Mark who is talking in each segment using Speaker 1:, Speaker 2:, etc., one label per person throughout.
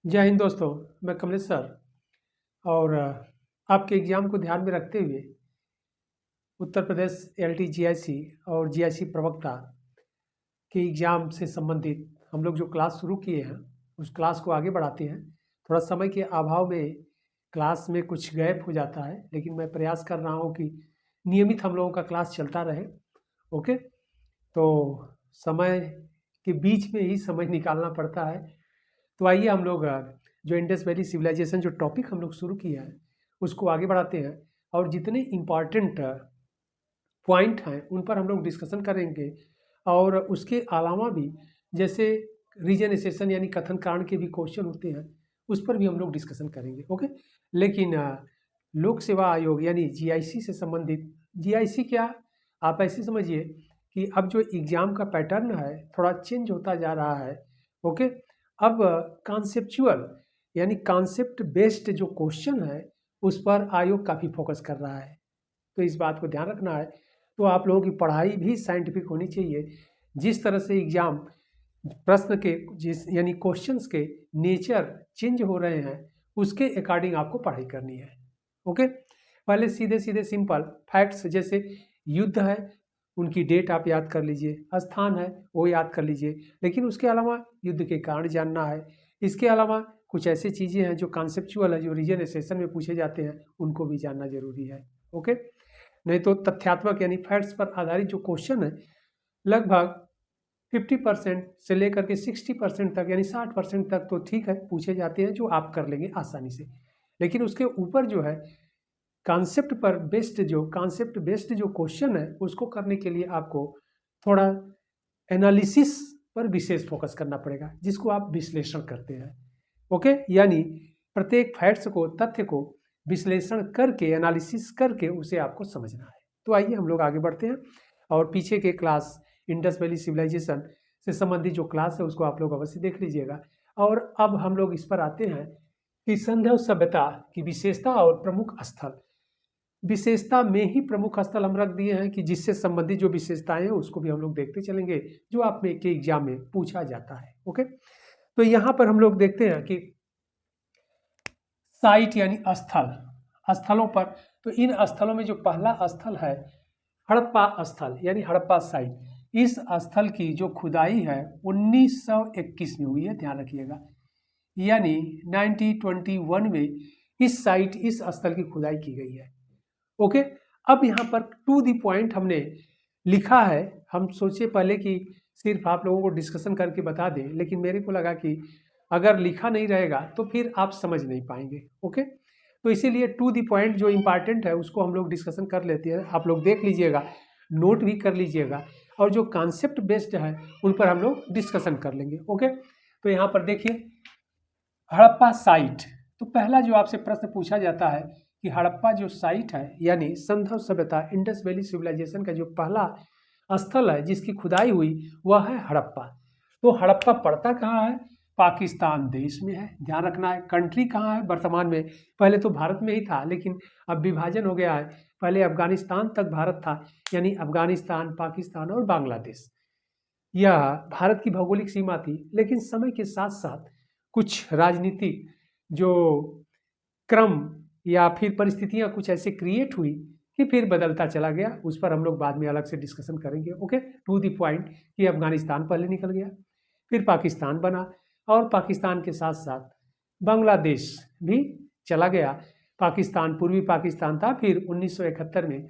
Speaker 1: जय हिंद दोस्तों। मैं कमलेश सर और आपके एग्ज़ाम को ध्यान में रखते हुए उत्तर प्रदेश एलटी जीआईसी और जीआईसी प्रवक्ता के एग्ज़ाम से संबंधित हम लोग जो क्लास शुरू किए हैं उस क्लास को आगे बढ़ाते हैं। थोड़ा समय के अभाव में क्लास में कुछ गैप हो जाता है, लेकिन मैं प्रयास कर रहा हूँ कि नियमित हम लोगों का क्लास चलता रहे। ओके, तो समय के बीच में ही समय निकालना पड़ता है। तो आइए हम लोग जो इंडस वैली सिविलाइजेशन जो टॉपिक हम लोग शुरू किया है उसको आगे बढ़ाते हैं और जितने इम्पॉर्टेंट पॉइंट हैं उन पर हम लोग डिस्कशन करेंगे। और उसके अलावा भी जैसे रीजनाइजेशन यानी कथन कांड के भी क्वेश्चन होते हैं उस पर भी हम लोग डिस्कशन करेंगे। ओके, लेकिन लोक सेवा आयोग यानी जीआईसी से संबंधित, जीआईसी क्या आप ऐसे समझिए कि अब जो एग्ज़ाम का पैटर्न है थोड़ा चेंज होता जा रहा है। ओके, अब कॉन्सेप्चुअल यानी कॉन्सेप्ट बेस्ड जो क्वेश्चन है उस पर आयोग काफ़ी फोकस कर रहा है, तो इस बात को ध्यान रखना है। तो आप लोगों की पढ़ाई भी साइंटिफिक होनी चाहिए। जिस तरह से एग्ज़ाम प्रश्न के यानी क्वेश्चंस के नेचर चेंज हो रहे हैं उसके अकॉर्डिंग आपको पढ़ाई करनी है। ओके, पहले सीधे सीधे सिंपल फैक्ट्स जैसे युद्ध है उनकी डेट आप याद कर लीजिए, स्थान है वो याद कर लीजिए, लेकिन उसके अलावा युद्ध के कारण जानना है। इसके अलावा कुछ ऐसी चीज़ें हैं जो कॉन्सेप्चुअल है, जो रीजनाइजेशन में पूछे जाते हैं, उनको भी जानना जरूरी है। ओके, नहीं तो तथ्यात्मक यानी फैक्ट्स पर आधारित जो क्वेश्चन है लगभग 50% से लेकर के 60% तक यानी 60% तक तो ठीक है पूछे जाते हैं, जो आप कर लेंगे आसानी से। लेकिन उसके ऊपर जो है कॉन्सेप्ट बेस्ड जो क्वेश्चन है उसको करने के लिए आपको थोड़ा एनालिसिस पर विशेष फोकस करना पड़ेगा, जिसको आप विश्लेषण करते हैं। ओके, यानी प्रत्येक फैक्ट्स को, तथ्य को विश्लेषण करके, एनालिसिस करके उसे आपको समझना है। तो आइए हम लोग आगे बढ़ते हैं और पीछे के क्लास इंडस वैली सिविलाइजेशन से संबंधित जो क्लास है उसको आप लोग अवश्य देख लीजिएगा। और अब हम लोग इस पर आते हैं कि संधव सभ्यता की विशेषता और प्रमुख स्थल। विशेषता में ही प्रमुख स्थल हम रख दिए हैं कि जिससे संबंधित जो विशेषताएं हैं उसको भी हम लोग देखते चलेंगे, जो आप में के एग्जाम में पूछा जाता है। ओके, तो यहाँ पर हम लोग देखते हैं कि साइट यानी स्थलों पर, तो इन स्थलों में जो पहला स्थल है हड़प्पा स्थल यानी हड़प्पा साइट, इस स्थल की जो खुदाई है 1921 में हुई है, ध्यान रखिएगा, यानी 1921 में इस स्थल की खुदाई की गई है। ओके, अब यहाँ पर टू दी पॉइंट हमने लिखा है। हम सोचे पहले कि सिर्फ आप लोगों को डिस्कशन करके बता दें, लेकिन मेरे को लगा कि अगर लिखा नहीं रहेगा तो फिर आप समझ नहीं पाएंगे। ओके, तो इसीलिए टू दी पॉइंट जो इम्पॉर्टेंट है उसको हम लोग डिस्कशन कर लेते हैं। आप लोग देख लीजिएगा, नोट भी कर लीजिएगा, और जो कॉन्सेप्ट बेस्ड है उन पर हम लोग डिस्कशन कर लेंगे। ओके, तो यहाँ पर देखिए हड़प्पा साइट, तो पहला जो आपसे प्रश्न पूछा जाता है कि हड़प्पा जो साइट है यानी संधव सभ्यता, इंडस वैली सिविलाइजेशन का जो पहला स्थल है जिसकी खुदाई हुई वह है हड़प्पा। तो हड़प्पा पड़ता कहाँ है? पाकिस्तान देश में है, ध्यान रखना है। कंट्री कहाँ है वर्तमान में? पहले तो भारत में ही था, लेकिन अब विभाजन हो गया है। पहले अफगानिस्तान तक भारत था, यानी अफगानिस्तान, पाकिस्तान और बांग्लादेश, यह भारत की भौगोलिक सीमा थी। लेकिन समय के साथ साथ कुछ राजनीतिक जो क्रम या फिर परिस्थितियां कुछ ऐसे क्रिएट हुई कि फिर बदलता चला गया। उस पर हम लोग बाद में अलग से डिस्कशन करेंगे। ओके, टू दी पॉइंट कि अफगानिस्तान पहले निकल गया, फिर पाकिस्तान बना, और पाकिस्तान के साथ साथ बांग्लादेश भी चला गया। पाकिस्तान पूर्वी पाकिस्तान था, फिर 1971 में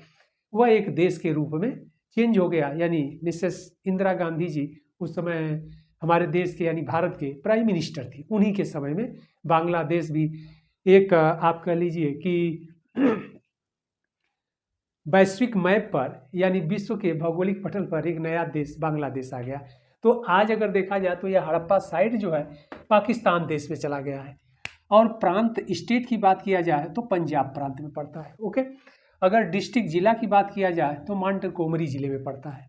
Speaker 1: वह एक देश के रूप में चेंज हो गया, यानी मिसेस इंदिरा गांधी जी उस समय हमारे देश के यानी भारत के प्राइम मिनिस्टर थी। उन्हीं के समय में बांग्लादेश भी एक आप कह लीजिए कि वैश्विक मैप पर यानी विश्व के भौगोलिक पटल पर एक नया देश बांग्लादेश आ गया। तो आज अगर देखा जाए तो यह हड़प्पा साइट जो है पाकिस्तान देश में चला गया है। और प्रांत, स्टेट की बात किया जाए तो पंजाब प्रांत में पड़ता है। ओके, अगर डिस्ट्रिक्ट, जिला की बात किया जाए तो मांडरकोमरी जिले में पड़ता है।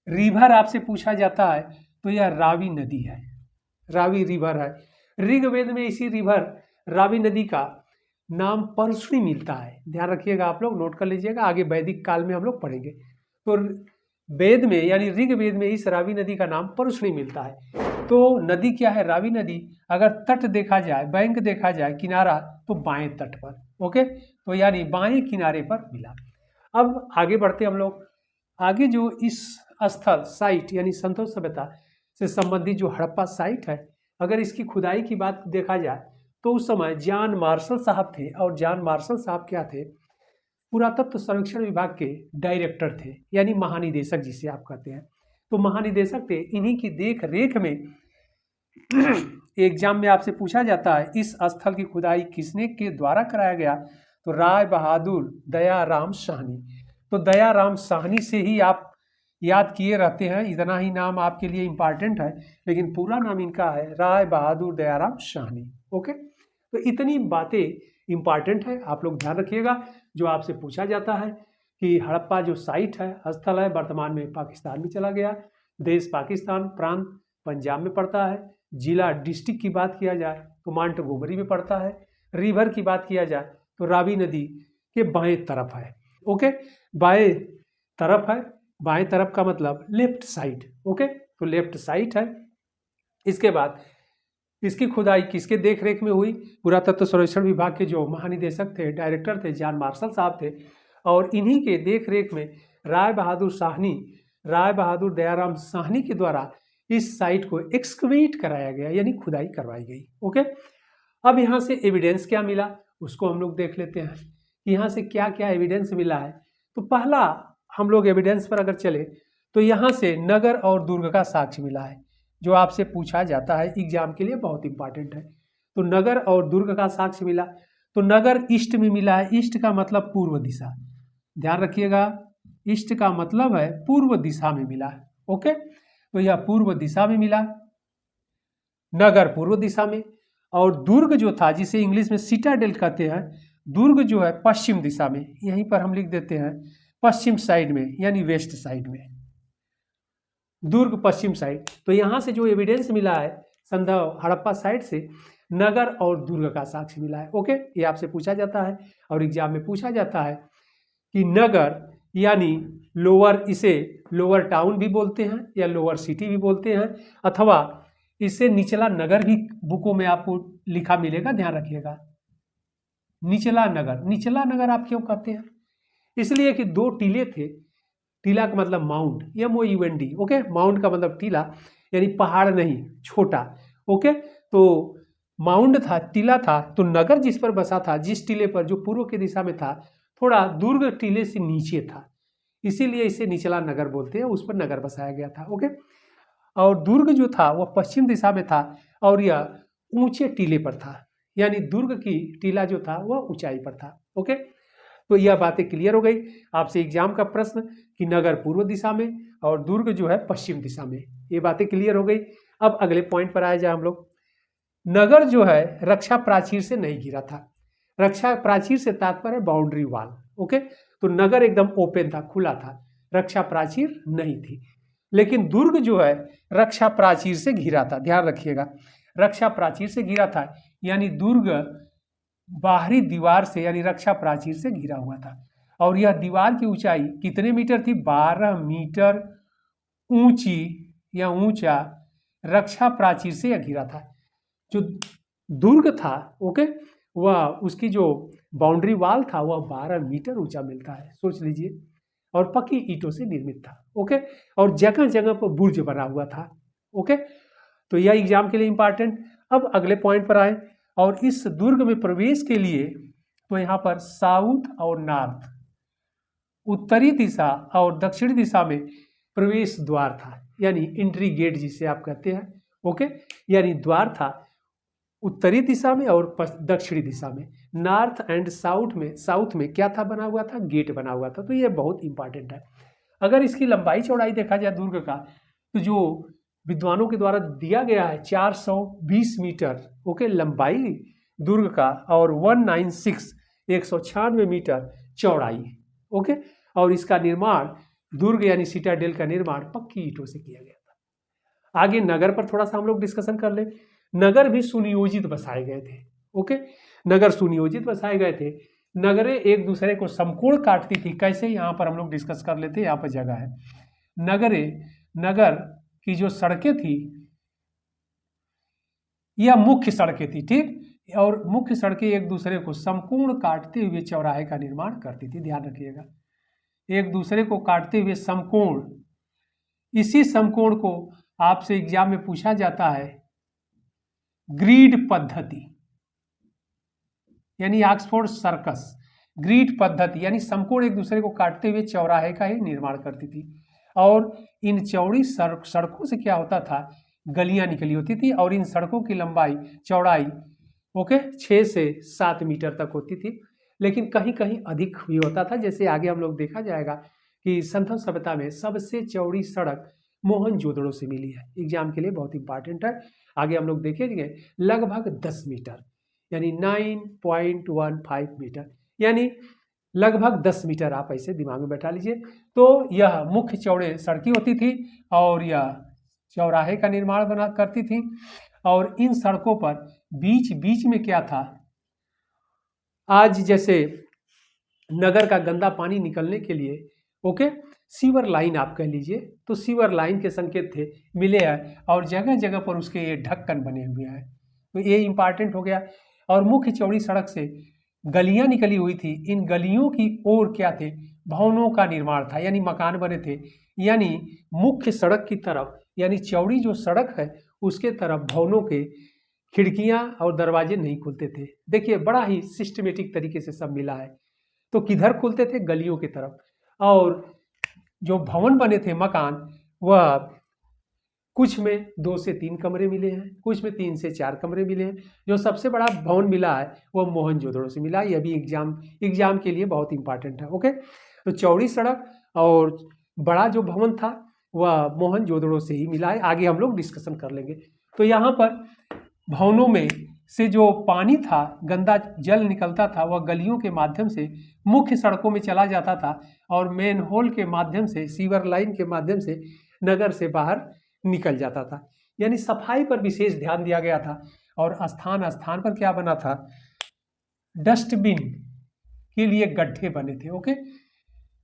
Speaker 1: रिवर आपसे पूछा जाता है तो यह रावी नदी है, रावी रिवर है। ऋग्वेद में इसी रिवर रावी नदी का नाम परशुनी मिलता है, ध्यान रखिएगा, आप लोग नोट कर लीजिएगा, आगे वैदिक काल में हम लोग पढ़ेंगे। तो वेद में यानी ऋग्वेद में इस रावी नदी का नाम परशुनी मिलता है। तो नदी क्या है, रावी नदी। अगर तट देखा जाए, बैंक देखा जाए, किनारा, तो बाएं तट पर। ओके, तो यानी बाएं किनारे पर मिला। अब आगे बढ़ते हम लोग। आगे जो इस स्थल साइट यानी संतोष सभ्यता से संबंधित जो हड़प्पा साइट है, अगर इसकी खुदाई की बात देखा जाए तो उस समय जॉन मार्शल साहब थे। और जॉन मार्शल साहब क्या थे, पुरातत्व सर्वेक्षण विभाग के डायरेक्टर थे, यानी महानिदेशक जिसे आप कहते हैं। तो महानिदेशक थे, इन्हीं की देख रेख में एग्जाम में आपसे पूछा जाता है इस स्थल की खुदाई किसने के द्वारा कराया गया, तो राय बहादुर दयाराम साहनी। तो दयाराम साहनी से ही आप याद किए रहते हैं, इतना ही नाम आपके लिए इंपॉर्टेंट है, लेकिन पूरा नाम इनका है राय बहादुर दयाराम साहनी। ओके, तो इतनी बातें इंपॉर्टेंट है, आप लोग ध्यान रखिएगा। जो आपसे पूछा जाता है कि हड़प्पा जो साइट है, स्थल है, वर्तमान में पाकिस्तान में चला गया, देश पाकिस्तान, प्रांत पंजाब में पड़ता है, जिला डिस्ट्रिक्ट की बात किया जाए तो मांटगोमरी में पड़ता है, रिवर की बात किया जाए तो रावी नदी के बाएं तरफ है। ओके, बाएं तरफ है, बाएं तरफ का मतलब लेफ्ट साइड। ओके, तो लेफ्ट साइड है। इसके बाद इसकी खुदाई किसके देखरेख में हुई, पुरातत्व सर्वेक्षण विभाग के जो महानिदेशक थे, डायरेक्टर थे, जॉन मार्शल साहब थे, और इन्हीं के देखरेख में राय बहादुर दयाराम साहनी के द्वारा इस साइट को एक्सकवेट कराया गया, यानी खुदाई करवाई गई। ओके, अब यहाँ से एविडेंस क्या मिला उसको हम लोग देख लेते हैं, यहाँ से क्या क्या एविडेंस मिला है। तो पहला हम लोग एविडेंस पर अगर चले तो यहाँ से नगर और दुर्ग का साक्ष्य मिला है, जो आपसे पूछा जाता है एग्जाम के लिए, बहुत इंपॉर्टेंट है। तो नगर और दुर्ग का साक्ष्य मिला। तो नगर ईस्ट में मिला है, ईस्ट का मतलब पूर्व दिशा, ध्यान रखिएगा, ईस्ट का मतलब है पूर्व दिशा में मिला है। ओके, तो यह पूर्व दिशा में मिला, नगर पूर्व दिशा में, और दुर्ग जो था जिसे इंग्लिश में सिटाडेल कहते हैं, दुर्ग जो है पश्चिम दिशा में, यहीं पर हम लिख देते हैं पश्चिम साइड में, यानी वेस्ट साइड में, दुर्ग पश्चिम साइड। तो यहाँ से जो एविडेंस मिला है संदर्भ हड़प्पा साइड से, नगर और दुर्ग का साक्ष्य मिला है। ओके, ये आपसे पूछा जाता है और एग्जाम में पूछा जाता है कि नगर यानी लोअर, इसे लोअर टाउन भी बोलते हैं या लोअर सिटी भी बोलते हैं, अथवा इसे निचला नगर भी बुकों में आपको लिखा मिलेगा, ध्यान रखिएगा। निचला नगर, निचला नगर आप क्यों कहते हैं, इसलिए कि दो टीले थे, टीला का मतलब माउंट, MOUND। ओके, माउंट का मतलब टीला, यानी पहाड़ नहीं, छोटा। ओके, तो माउंट था, टीला था, तो नगर जिस पर बसा था, जिस टीले पर, जो पूर्व की दिशा में था, थोड़ा दुर्ग टीले से नीचे था, इसीलिए इसे निचला नगर बोलते हैं, उस पर नगर बसाया गया था। ओके, और दुर्ग जो था वह पश्चिम दिशा में था और यह ऊंचे टीले पर था, यानी दुर्ग की टीला जो था वह ऊंचाई पर था। ओके, तो यह बातें क्लियर हो गई। आपसे एग्जाम का प्रश्न कि नगर पूर्व दिशा में और दुर्ग जो है पश्चिम दिशा में, ये बातें क्लियर हो गई। अब अगले पॉइंट पर आए जाए हम लोग। नगर जो है रक्षा प्राचीर से नहीं घिरा था, रक्षा प्राचीर से तात्पर्य बाउंड्री वॉल। ओके, तो नगर एकदम ओपन था, खुला था, रक्षा प्राचीर नहीं थी। लेकिन दुर्ग जो है रक्षा प्राचीर से घिरा था, ध्यान रखिएगा, रक्षा प्राचीर से घिरा था, यानी दुर्ग बाहरी दीवार से यानी रक्षा प्राचीर से घिरा हुआ था। और यह दीवार की ऊंचाई कितने मीटर थी, 12 मीटर ऊंची या ऊंचा रक्षा प्राचीर से यह घिरा था। जो दुर्ग था, ओके, वह उसकी जो बाउंड्री वॉल था वह 12 मीटर ऊंचा मिलता है, सोच लीजिए, और पक्की ईंटों से निर्मित था। ओके, और जगह जगह पर बुर्ज बना हुआ था। ओके, तो यह एग्जाम के लिए इंपॉर्टेंट। अब अगले पॉइंट पर आए, और इस दुर्ग में प्रवेश के लिए तो यहाँ पर साउथ और नॉर्थ, उत्तरी दिशा और दक्षिणी दिशा में प्रवेश द्वार था, यानी एंट्री गेट जिसे आप कहते हैं। ओके, यानी द्वार था उत्तरी दिशा में और दक्षिणी दिशा में, नॉर्थ एंड साउथ में क्या था बना हुआ था, गेट बना हुआ था। तो ये बहुत इंपॉर्टेंट है। अगर इसकी लंबाई चौड़ाई देखा जाए दुर्ग का, तो जो विद्वानों के द्वारा दिया गया है 420 मीटर, ओके, लंबाई दुर्ग का, और 196 मीटर चौड़ाई। ओके, और इसका निर्माण दुर्ग यानी सिटाडेल का निर्माण पक्की ईंटों से किया गया था। आगे नगर पर थोड़ा सा हम लोग डिस्कशन कर ले। नगर भी सुनियोजित बसाए गए थे। ओके, नगर सुनियोजित बसाए गए थे। नगरें एक दूसरे को समकोण काटती थी, कैसे, यहाँ पर हम लोग डिस्कस कर लेते हैं, यहाँ पर जगह है। नगर की जो सड़कें थी यह मुख्य सड़कें थी, ठीक। और मुख्य सड़कें एक दूसरे को समकोण काटते हुए चौराहे का निर्माण करती थी, ध्यान रखिएगा, एक दूसरे को काटते हुए समकोण। इसी समकोण को आपसे एग्जाम में पूछा जाता है ग्रिड पद्धति, यानी ऑक्सफोर्ड सर्कस। ग्रिड पद्धति यानी समकोण एक दूसरे को काटते हुए चौराहे का ही निर्माण करती थी। और इन चौड़ी सड़कों से क्या होता था, गलियां निकली होती थी और इन सड़कों की लंबाई चौड़ाई 6 से 7 मीटर तक होती थी, लेकिन कहीं कहीं अधिक भी होता था। जैसे आगे हम लोग देखा जाएगा कि सिंधु सभ्यता में सबसे चौड़ी सड़क मोहनजोदड़ो से मिली है। एग्जाम के लिए बहुत इंपॉर्टेंट है, आगे हम लोग देखेंगे। लगभग 10 मीटर यानी 9.15 मीटर, यानी लगभग 10 मीटर, आप ऐसे दिमाग में बैठा लीजिए। तो यह मुख्य चौड़े सड़कें होती थी और यह चौराहे का निर्माण बना करती थी। और इन सड़कों पर बीच बीच में क्या था, आज जैसे नगर का गंदा पानी निकलने के लिए सीवर लाइन आप कह लीजिए, तो सीवर लाइन के संकेत थे मिले हैं और जगह जगह पर उसके ये ढक्कन बने हुए हैं, तो ये इंपॉर्टेंट हो गया। और मुख्य चौड़ी सड़क से गलियां निकली हुई थी, इन गलियों की ओर क्या थे, भवनों का निर्माण था, यानी मकान बने थे। यानी मुख्य सड़क की तरफ, यानी चौड़ी जो सड़क है उसके तरफ भवनों के खिड़कियां और दरवाजे नहीं खुलते थे। देखिए बड़ा ही सिस्टमेटिक तरीके से सब मिला है। तो किधर खुलते थे, गलियों की तरफ। और जो भवन बने थे मकान, वह कुछ में 2 से 3 कमरे मिले हैं, कुछ में 3 से 4 कमरे मिले हैं। जो सबसे बड़ा भवन मिला है वह मोहनजोदड़ो से मिला। यह भी एग्जाम के लिए बहुत इंपॉर्टेंट है। तो चौड़ी सड़क और बड़ा जो भवन था वह मोहनजोदड़ो से ही मिला है, आगे हम लोग डिस्कशन कर लेंगे। तो यहाँ पर भवनों में से जो पानी था, गंदा जल निकलता था, वह गलियों के माध्यम से मुख्य सड़कों में चला जाता था और मेन होल के माध्यम से, सीवर लाइन के माध्यम से नगर से बाहर निकल जाता था। यानी सफाई पर विशेष ध्यान दिया गया था। और स्थान स्थान पर क्या बना था, डस्टबिन के लिए गड्ढे बने थे।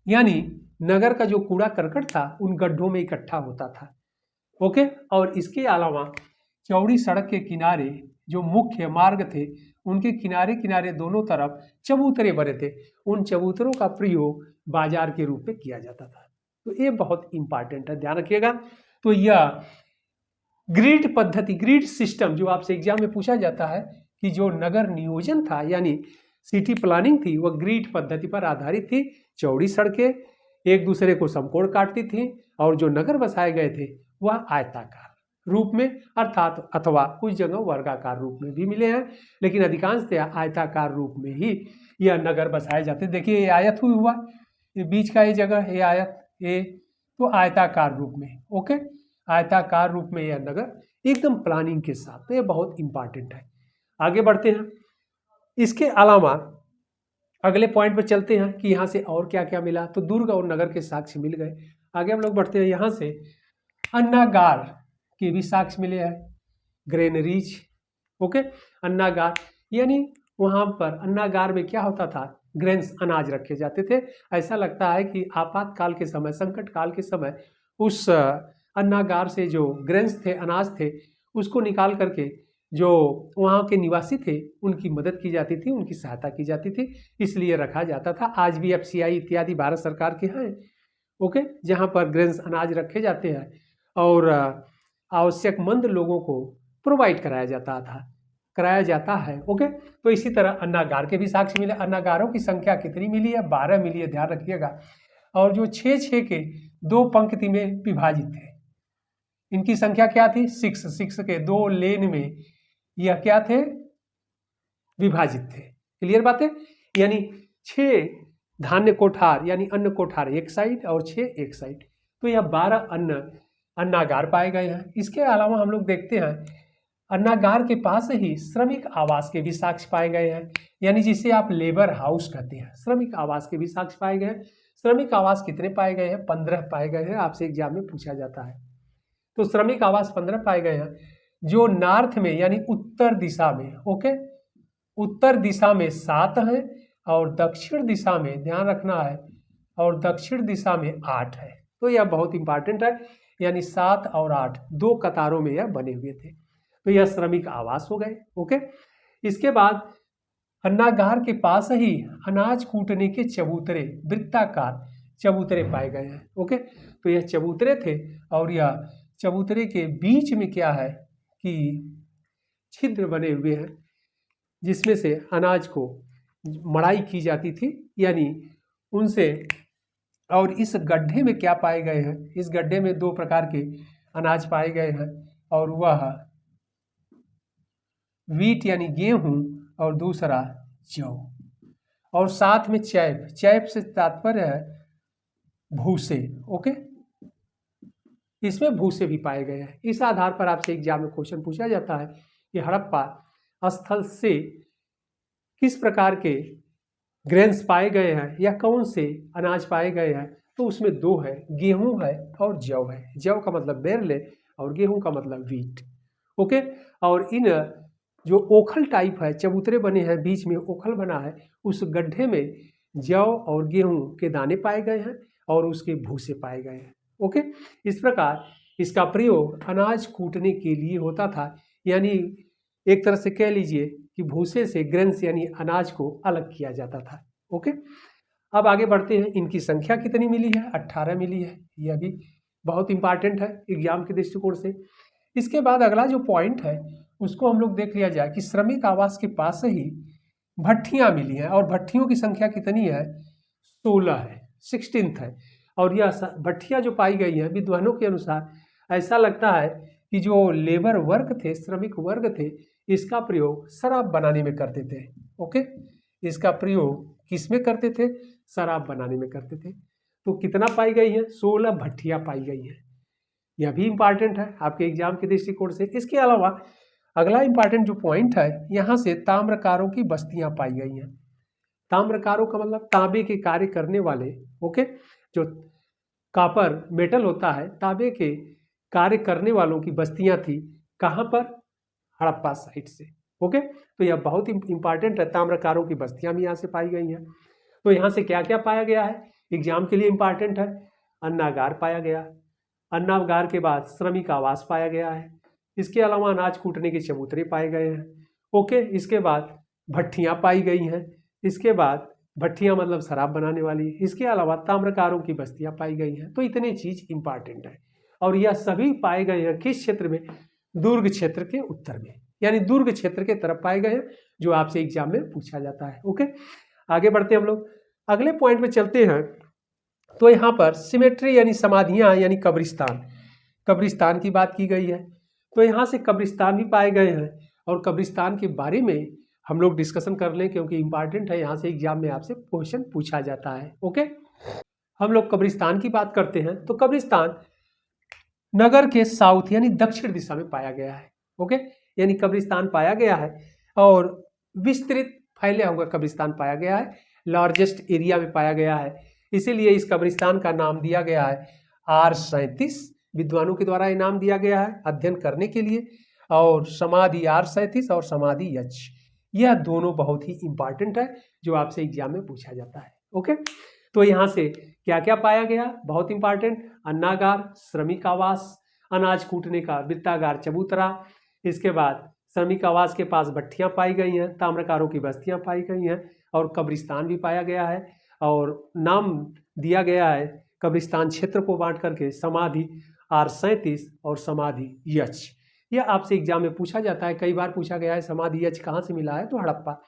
Speaker 1: यानी नगर का जो कूड़ा करकट था उन गड्ढों में इकट्ठा होता था। और इसके अलावा चौड़ी सड़क के किनारे जो मुख्य मार्ग थे उनके किनारे किनारे दोनों तरफ चबूतरे बने थे, उन चबूतरों का प्रयोग बाजार के रूप में किया जाता था। तो ये बहुत इंपॉर्टेंट है, ध्यान रखिएगा। तो यह ग्रिड पद्धति, ग्रिड सिस्टम जो आपसे एग्जाम में पूछा जाता है कि जो नगर नियोजन था यानी सिटी प्लानिंग थी, वह ग्रिड पद्धति पर आधारित थी। चौड़ी सड़कें एक दूसरे को समकोण काटती थी और जो नगर बसाए गए थे वह आयताकार रूप में अर्थात अथवा कुछ जगह वर्गाकार रूप में भी मिले हैं, लेकिन अधिकांशतः आयताकार रूप में ही यह नगर बसाए जाते। देखिए ये आयत हुआ, ये बीच का ये जगह, ये आयत, ये तो आयताकार रूप में। आयताकार रूप में यह नगर एकदम प्लानिंग के साथ, तो ये बहुत इंपॉर्टेंट है। आगे बढ़ते हैं। इसके अलावा अगले पॉइंट पर चलते हैं कि यहाँ से और क्या क्या मिला। तो दुर्ग और नगर के साक्ष्य मिल गए। आगे हम लोग बढ़ते हैं, यहाँ से अन्नागार के भी साक्ष्य मिले हैं, ग्रेनरीज। अन्नागार यानी वहाँ पर अन्नागार में क्या होता था, ग्रेन्स, अनाज रखे जाते थे। ऐसा लगता है कि आपातकाल के समय, संकट काल के समय उस अन्नागार से जो ग्रेन्स थे, अनाज थे, उसको निकाल करके जो वहाँ के निवासी थे उनकी मदद की जाती थी, उनकी सहायता की जाती थी, इसलिए रखा जाता था। आज भी FCI इत्यादि भारत सरकार के हैं, जहाँ पर ग्रेन्स, अनाज रखे जाते हैं और आवश्यकमंद लोगों को प्रोवाइड कराया जाता है। तो इसी तरह अन्नागार के भी साक्ष्य मिले। अन्नागारों की संख्या कितनी मिली है, 12 मिली है, ध्यान रखिएगा। और जो 6 के 2 पंक्ति में विभाजित थे, इनकी संख्या क्या थी, 6 के 2 लेन में यह क्या थे, विभाजित थे। क्लियर बात है। यानी 6 धान्य कोठार यानी अन्न कोठार एक साइड और 6 एक साइड, तो यह 12 अन्नागार पाए गए हैं। इसके अलावा हम लोग देखते हैं अन्नागार के पास ही श्रमिक आवास के भी साक्ष्य पाए गए हैं, यानी जिसे आप लेबर हाउस कहते हैं। श्रमिक आवास के भी साक्ष्य पाए गए हैं। श्रमिक आवास कितने पाए गए हैं, 15 पाए गए हैं, आपसे एग्जाम में पूछा जाता है। तो श्रमिक आवास 15 पाए गए हैं, जो नॉर्थ में यानी उत्तर दिशा में, उत्तर दिशा में 7 हैं और दक्षिण दिशा में, ध्यान रखना है, और दक्षिण दिशा में 8 है। तो यह बहुत इंपॉर्टेंट है, यानी 7 और 8 2 कतारों में यह बने हुए थे। तो यह श्रमिक आवास हो गए। ओके, इसके बाद अन्नागार के पास ही अनाज कूटने के चबूतरे, वृत्ताकार चबूतरे पाए गए हैं। ओके, तो यह चबूतरे थे और यह चबूतरे के बीच में क्या है कि छिद्र बने हुए हैं जिसमें से अनाज को मड़ाई की जाती थी, यानी उनसे। और इस गड्ढे में क्या पाए गए हैं, इस गड्ढे में दो प्रकार के अनाज पाए गए हैं, और वह वीट यानी गेहूं और दूसरा जौ, और साथ में चैप, चैप से तात्पर्य है भूसे। ओके, इसमें भूसे भी पाए गए हैं। इस आधार पर आपसे एग्जाम में क्वेश्चन पूछा जाता है कि हड़प्पा स्थल से किस प्रकार के ग्रेन्स पाए गए हैं या कौन से अनाज पाए गए हैं। तो उसमें दो है, गेहूं है और जौ है। जौ का मतलब बेरले और गेहूं का मतलब वीट। ओके, और इन जो ओखल टाइप है, चबूतरे बने हैं, बीच में ओखल बना है, उस गड्ढे में जौ और गेहूं के दाने पाए गए हैं और उसके भूसे पाए गए हैं। ओके, इस प्रकार इसका प्रयोग अनाज कूटने के लिए होता था, यानी एक तरह से कह लीजिए कि भूसे से ग्रेन्स यानी अनाज को अलग किया जाता था। ओके, अब आगे बढ़ते हैं। इनकी संख्या कितनी मिली है? 18 मिली है। यह भी बहुत इंपॉर्टेंट है एग्जाम के दृष्टिकोण से। इसके बाद अगला जो पॉइंट है उसको हम लोग देख लिया जाए कि श्रमिक आवास के पास ही भट्ठियां मिली हैं, और भट्ठियों की संख्या कितनी है? 16 है, 16th है। और यह भट्ठियां जो पाई गई हैं, विद्वानों के अनुसार ऐसा लगता है कि जो लेबर वर्ग थे, श्रमिक वर्ग थे, इसका प्रयोग शराब बनाने में करते थे। ओके, इसका प्रयोग किस में करते थे? शराब बनाने में करते थे। तो कितना पाई गई है? 16 भट्ठियां पाई गई हैं। यह भी इंपॉर्टेंट है आपके एग्जाम के दृष्टिकोण से। इसके अलावा अगला इंपॉर्टेंट जो पॉइंट है, यहाँ से ताम्रकारों की बस्तियां पाई गई हैं। ताम्रकारों का मतलब तांबे के कार्य करने वाले। ओके, जो कॉपर मेटल होता है, तांबे के कार्य करने वालों की बस्तियां थी। कहाँ पर? हड़प्पा साइट से। ओके, तो यह बहुत इंपॉर्टेंट है। ताम्रकारों की बस्तियां भी यहाँ से पाई गई हैं। तो यहाँ से क्या क्या पाया गया है, एग्जाम के लिए इंपॉर्टेंट है। अन्नागार पाया गया, अन्नागार के बाद श्रमिक आवास पाया गया है। इसके अलावा अनाज कूटने के चबूतरे पाए गए हैं। ओके, इसके बाद भट्ठियां पाई गई हैं। इसके बाद भट्ठियां मतलब शराब बनाने वाली। इसके अलावा ताम्रकारों की बस्तियां पाई गई हैं। तो इतने चीज इंपॉर्टेंट है, और यह सभी पाए गए हैं किस क्षेत्र में? दुर्ग क्षेत्र के उत्तर में, यानी दुर्ग क्षेत्र के तरफ पाए गए हैं, जो आपसे एग्जाम में पूछा जाता है। ओके, आगे बढ़ते हैं हम लोग, अगले पॉइंट में चलते हैं। तो यहाँ पर सिमेट्री यानी समाधियां, यानी कब्रिस्तान, कब्रिस्तान की बात की गई है। तो यहाँ से कब्रिस्तान भी पाए गए हैं, और कब्रिस्तान के बारे में हम लोग डिस्कशन कर लें, क्योंकि इंपॉर्टेंट है, यहाँ से एग्जाम में आपसे क्वेश्चन पूछा जाता है। ओके, हम लोग कब्रिस्तान की बात करते हैं। तो कब्रिस्तान नगर के साउथ यानी दक्षिण दिशा में पाया गया है। ओके, यानी कब्रिस्तान पाया गया है और विस्तृत फैला हुआ कब्रिस्तान पाया गया है, लार्जेस्ट एरिया में पाया गया है। इसीलिए इस कब्रिस्तान का नाम दिया गया है R37। विद्वानों के द्वारा इनाम दिया गया है अध्ययन करने के लिए। और समाधि R37 और समाधि H, यह दोनों बहुत ही इंपॉर्टेंट है, जो आपसे एग्जाम में पूछा जाता है। ओके, तो यहाँ से क्या क्या पाया गया? बहुत इंपॉर्टेंट, अन्नागार, श्रमिक आवास, अनाज कूटने का वृत्तागार चबूतरा। इसके बाद श्रमिक आवास के पास भट्ठियां पाई गई हैं, ताम्रकारों की बस्तियां पाई गई हैं, और कब्रिस्तान भी पाया गया है। और नाम दिया गया है कब्रिस्तान क्षेत्र को बांट करके समाधि R37 और समाधि H। यह आपसे एग्जाम में पूछा जाता है, कई बार पूछा गया है। समाधि H कहाँ से मिला है? तो हड़प्पा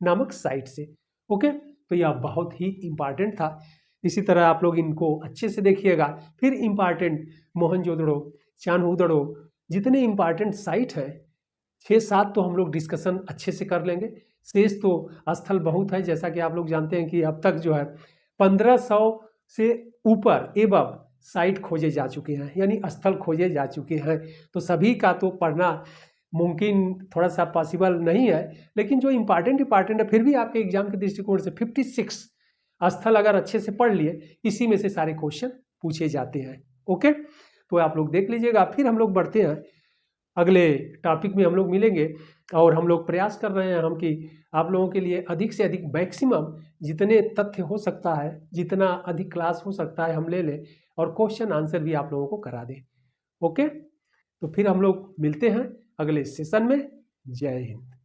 Speaker 1: नामक साइट से। ओके, तो यह बहुत ही इंपॉर्टेंट था। इसी तरह आप लोग इनको अच्छे से देखिएगा। फिर इंपॉर्टेंट मोहनजोदड़ो, चान्होदड़ो, जितने इंपॉर्टेंट साइट है 6-7 तो हम लोग डिस्कशन अच्छे से कर लेंगे। शेष तो स्थल बहुत है, जैसा कि आप लोग जानते हैं कि अब तक जो है 1500 से ऊपर एबव साइट खोजे जा चुके हैं, यानी स्थल खोजे जा चुके हैं। तो सभी का तो पढ़ना मुमकिन थोड़ा सा पॉसिबल नहीं है, लेकिन जो इंपॉर्टेंट है, फिर भी आपके एग्जाम के दृष्टिकोण से 56 स्थल अगर अच्छे से पढ़ लिए, इसी में से सारे क्वेश्चन पूछे जाते हैं। ओके, तो आप लोग देख लीजिएगा। फिर हम लोग बढ़ते हैं अगले टॉपिक में, हम लोग मिलेंगे। और हम लोग प्रयास कर रहे हैं हम कि आप लोगों के लिए अधिक से अधिक मैक्सिमम जितने तथ्य हो सकता है, जितना अधिक क्लास हो सकता है, हम ले लें और क्वेश्चन आंसर भी आप लोगों को करा दें। ओके, तो फिर हम लोग मिलते हैं अगले सेशन में। जय हिंद।